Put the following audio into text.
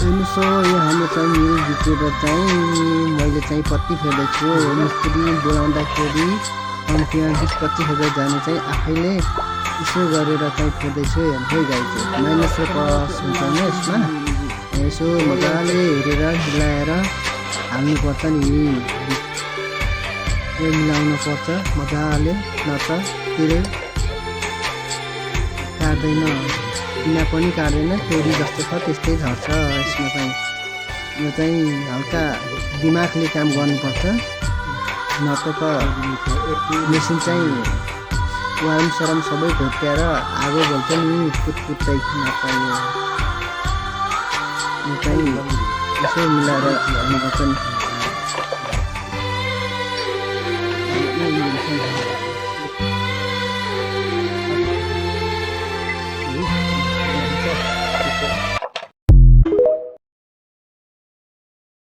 हेर्नुहोस् यो हाम्रो चाहिँ मिल जितेर चाहिँ मैले चाहिँ पत्ती फेर्दैछु मिस्त्री बोलाउँदाखेरि कम्तीमा 20-25 हजार जाने चाहिँ आफैले यसो गरेर चाहिँ फेर्दैछु है गाइज माइनस र प्लस हुन्छ नि यसमा यसो मजाले हेरेर मिलाएर हाल्नुपर्छ नि यो मिलाउनु पर्छ मजाले नत्र त्यसले काट्दैन किना पनि काट्दैन तोरी जस्तो छ त्यस्तै झर्छ यसमा चाहिँ यो चाहिँ हल्का दिमागले काम गर्नुपर्छ नत्र त मेसिन चाहिँ वारम सरम सबै घोट्याएर आगो बोल्छ नि कुटकुटै नत्र यो चाहिँ यसो मिलाएर हाल्नुपर्छ नि